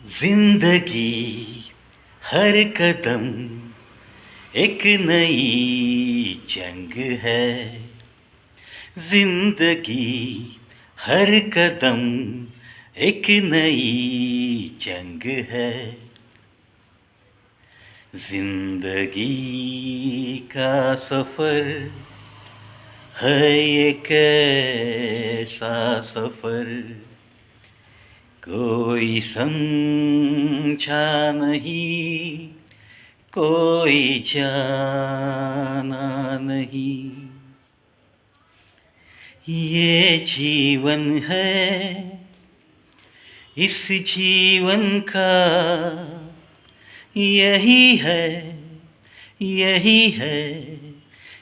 जिंदगी हर कदम एक नई जंग है। जिंदगी हर कदम एक नई जंग है। जिंदगी का सफर है एक ऐसा सफर, कोई समझा नहीं, कोई जाना नहीं। ये जीवन है, इस जीवन का यही है, यही है,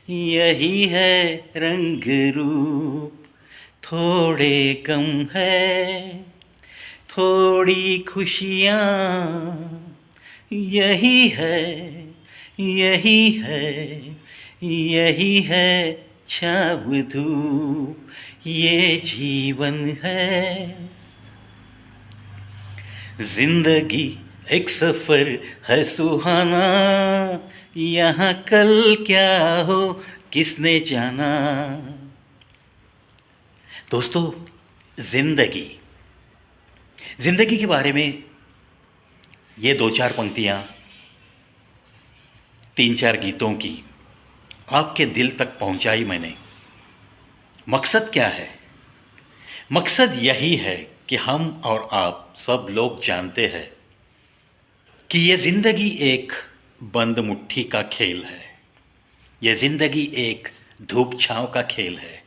यही है रंग रूप। थोड़े गम है, थोड़ी खुशियाँ, यही है, यही है, यही है छाव धूप। ये जीवन है। जिंदगी एक सफर है सुहाना, यहाँ कल क्या हो किसने जाना। दोस्तों, जिंदगी जिंदगी के बारे में ये दो चार पंक्तियाँ तीन चार गीतों की आपके दिल तक पहुंचाई मैंने। मकसद क्या है? मकसद यही है कि हम और आप सब लोग जानते हैं कि ये ज़िंदगी एक बंद मुट्ठी का खेल है। ये ज़िंदगी एक धूप छाँव का खेल है।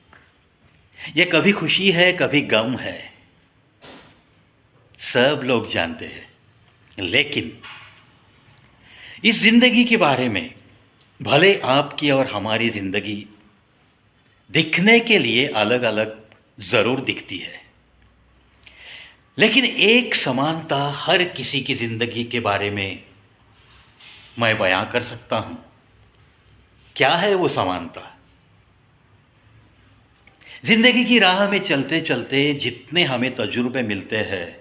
ये कभी खुशी है, कभी गम है, सब लोग जानते हैं। लेकिन इस ज़िंदगी के बारे में भले आपकी और हमारी ज़िंदगी दिखने के लिए अलग अलग ज़रूर दिखती है, लेकिन एक समानता हर किसी की ज़िंदगी के बारे में मैं बयां कर सकता हूं। क्या है वो समानता? ज़िंदगी की राह में चलते चलते जितने हमें तजुर्बे मिलते हैं,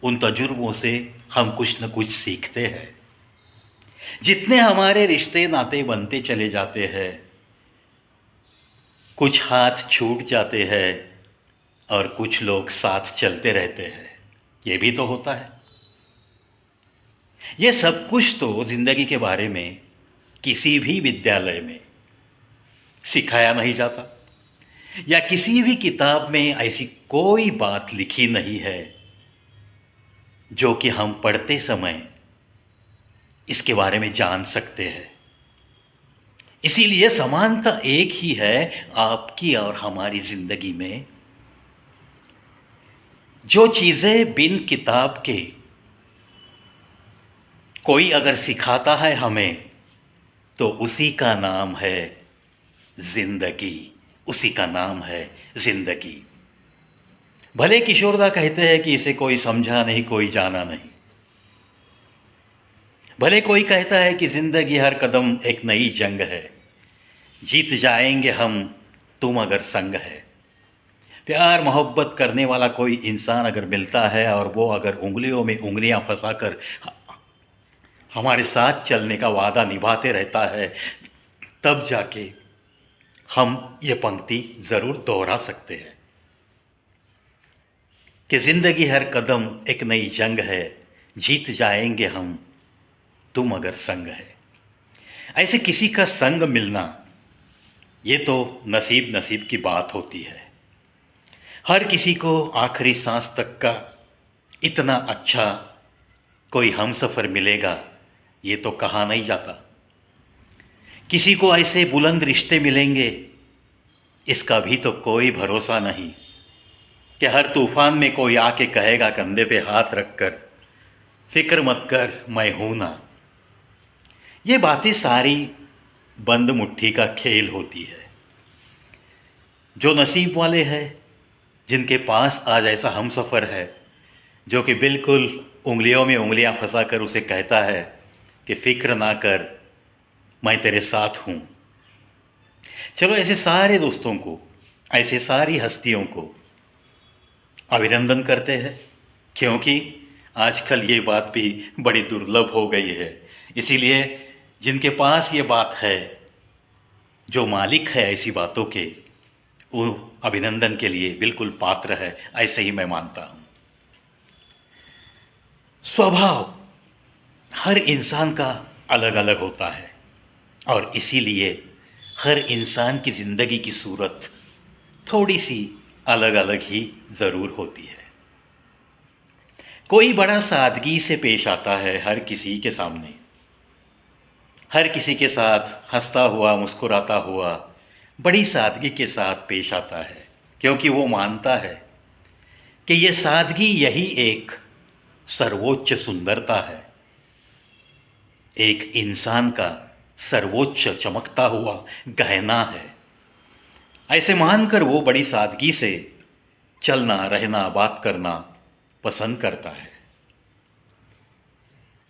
उन तजुर्बों से हम कुछ न कुछ सीखते हैं। जितने हमारे रिश्ते नाते बनते चले जाते हैं, कुछ हाथ छूट जाते हैं और कुछ लोग साथ चलते रहते हैं। ये भी तो होता है। ये सब कुछ तो ज़िंदगी के बारे में किसी भी विद्यालय में सिखाया नहीं जाता, या किसी भी किताब में ऐसी कोई बात लिखी नहीं है जो कि हम पढ़ते समय इसके बारे में जान सकते हैं। इसीलिए समानता एक ही है आपकी और हमारी ज़िंदगी में। जो चीज़ें बिन किताब के कोई अगर सिखाता है हमें, तो उसी का नाम है ज़िंदगी, उसी का नाम है ज़िंदगी। भले किशोरदा कहते हैं कि इसे कोई समझा नहीं, कोई जाना नहीं। भले कोई कहता है कि ज़िंदगी हर कदम एक नई जंग है, जीत जाएंगे हम तुम अगर संग है। प्यार मोहब्बत करने वाला कोई इंसान अगर मिलता है और वो अगर उंगलियों में उंगलियां फंसाकर हमारे साथ चलने का वादा निभाते रहता है, तब जाके हम ये पंक्ति ज़रूर दोहरा सकते हैं कि ज़िंदगी हर कदम एक नई जंग है, जीत जाएंगे हम तुम अगर संग है। ऐसे किसी का संग मिलना, ये तो नसीब नसीब की बात होती है। हर किसी को आखिरी सांस तक का इतना अच्छा कोई हमसफ़र मिलेगा, ये तो कहा नहीं जाता। किसी को ऐसे बुलंद रिश्ते मिलेंगे, इसका भी तो कोई भरोसा नहीं कि हर तूफान में कोई आके कहेगा कंधे पे हाथ रखकर, फिक्र मत कर मैं हूं ना। ये बातें सारी बंद मुट्ठी का खेल होती है। जो नसीब वाले हैं, जिनके पास आज ऐसा हमसफ़र है जो कि बिल्कुल उंगलियों में उंगलियां फंसाकर उसे कहता है कि फ़िक्र ना कर मैं तेरे साथ हूँ। चलो ऐसे सारे दोस्तों को, ऐसे सारी हस्तियों को अभिनंदन करते हैं, क्योंकि आजकल ये बात भी बड़ी दुर्लभ हो गई है। इसीलिए जिनके पास ये बात है, जो मालिक है ऐसी बातों के, वो अभिनंदन के लिए बिल्कुल पात्र है, ऐसे ही मैं मानता हूँ। स्वभाव हर इंसान का अलग अलग होता है और इसीलिए हर इंसान की ज़िंदगी की सूरत थोड़ी सी अलग अलग ही ज़रूर होती है। कोई बड़ा सादगी से पेश आता है हर किसी के सामने, हर किसी के साथ हंसता हुआ मुस्कुराता हुआ बड़ी सादगी के साथ पेश आता है, क्योंकि वो मानता है कि ये सादगी यही एक सर्वोच्च सुंदरता है, एक इंसान का सर्वोच्च चमकता हुआ गहना है। ऐसे मानकर वो बड़ी सादगी से चलना रहना बात करना पसंद करता है।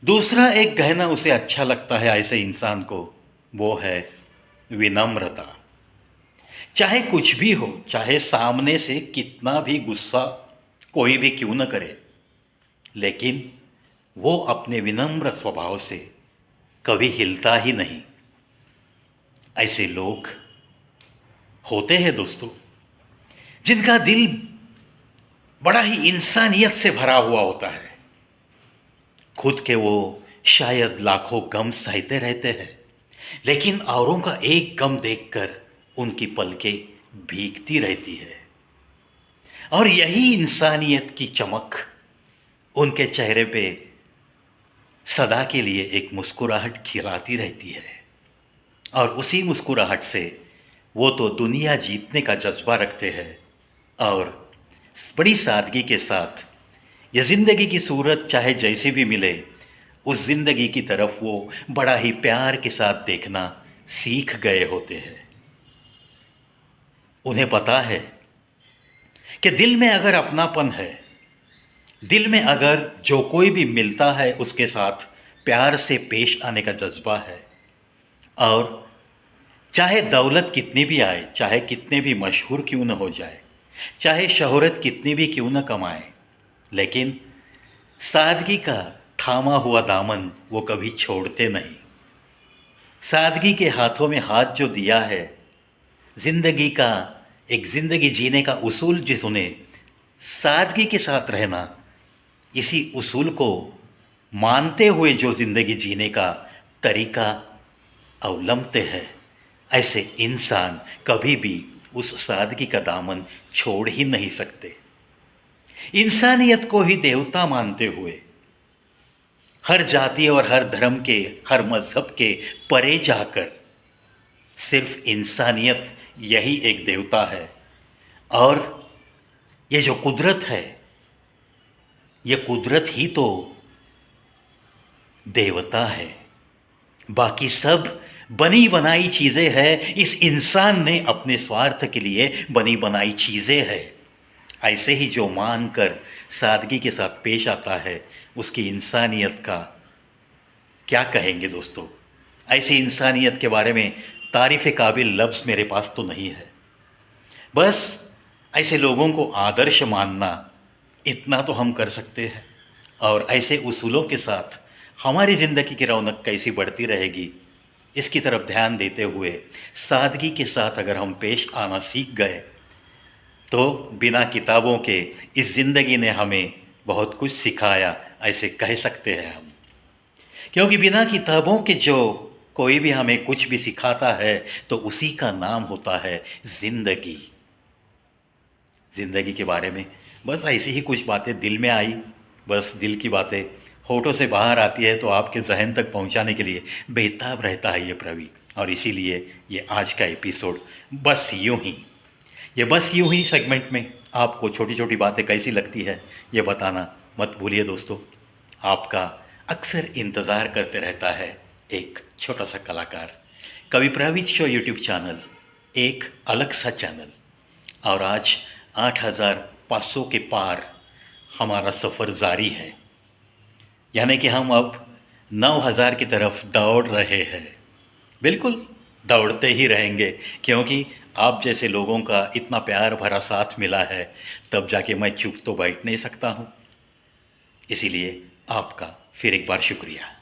दूसरा एक गहना उसे अच्छा लगता है ऐसे इंसान को, वो है विनम्रता। चाहे कुछ भी हो, चाहे सामने से कितना भी गुस्सा कोई भी क्यों न करे, लेकिन वो अपने विनम्र स्वभाव से कभी हिलता ही नहीं। ऐसे लोग होते हैं दोस्तों, जिनका दिल बड़ा ही इंसानियत से भरा हुआ होता है। खुद के वो शायद लाखों गम सहते रहते हैं, लेकिन औरों का एक गम देखकर उनकी पलकें भीगती रहती है, और यही इंसानियत की चमक उनके चेहरे पे सदा के लिए एक मुस्कुराहट खिलाती रहती है। और उसी मुस्कुराहट से वो तो दुनिया जीतने का जज्बा रखते हैं और बड़ी सादगी के साथ ये ज़िंदगी की सूरत चाहे जैसी भी मिले, उस ज़िंदगी की तरफ वो बड़ा ही प्यार के साथ देखना सीख गए होते हैं। उन्हें पता है कि दिल में अगर अपनापन है, दिल में अगर जो कोई भी मिलता है उसके साथ प्यार से पेश आने का जज्बा है, और चाहे दौलत कितनी भी आए, चाहे कितने भी मशहूर क्यों न हो जाए, चाहे शोहरत कितनी भी क्यों न कमाए, लेकिन सादगी का थामा हुआ दामन वो कभी छोड़ते नहीं। सादगी के हाथों में हाथ जो दिया है, ज़िंदगी का एक ज़िंदगी जीने का उसूल जिसने सादगी के साथ रहना, इसी उसूल को मानते हुए जो ज़िंदगी जीने का तरीका अवलंबते हैं, ऐसे इंसान कभी भी उस सादगी का दामन छोड़ ही नहीं सकते। इंसानियत को ही देवता मानते हुए हर जाति और हर धर्म के, हर मज़हब के परे जाकर सिर्फ इंसानियत यही एक देवता है। और ये जो कुदरत है, ये कुदरत ही तो देवता है। बाकी सब बनी बनाई चीज़ें हैं, इस इंसान ने अपने स्वार्थ के लिए बनी बनाई चीज़ें हैं। ऐसे ही जो मान कर सादगी के साथ पेश आता है, उसकी इंसानियत का क्या कहेंगे दोस्तों। ऐसी इंसानियत के बारे में तारीफ़ काबिल लफ्ज़ मेरे पास तो नहीं है। बस ऐसे लोगों को आदर्श मानना, इतना तो हम कर सकते हैं। और ऐसे उसूलों के साथ हमारी ज़िंदगी की रौनक कैसी बढ़ती रहेगी, इसकी तरफ ध्यान देते हुए सादगी के साथ अगर हम पेश आना सीख गए, तो बिना किताबों के इस ज़िंदगी ने हमें बहुत कुछ सिखाया, ऐसे कह सकते हैं हम। क्योंकि बिना किताबों के जो कोई भी हमें कुछ भी सिखाता है, तो उसी का नाम होता है ज़िंदगी। ज़िंदगी के बारे में बस ऐसी ही कुछ बातें दिल में आई, बस दिल की बातें होठों से बाहर आती है तो आपके जहन तक पहुंचाने के लिए बेताब रहता है ये प्रवी। और इसीलिए ये आज का एपिसोड बस यूं ही, ये बस यूं ही सेगमेंट में आपको छोटी छोटी बातें कैसी लगती है ये बताना मत भूलिए दोस्तों। आपका अक्सर इंतज़ार करते रहता है एक छोटा सा कलाकार, कवि प्रवीत शो यूट्यूब चैनल, एक अलग सा चैनल। और आज 8,500 के पार हमारा सफ़र जारी है, यानी कि हम अब 9,000 की तरफ दौड़ रहे हैं। बिल्कुल दौड़ते ही रहेंगे, क्योंकि आप जैसे लोगों का इतना प्यार भरा साथ मिला है, तब जाके मैं चुप तो बैठ नहीं सकता हूँ। इसीलिए आपका फिर एक बार शुक्रिया।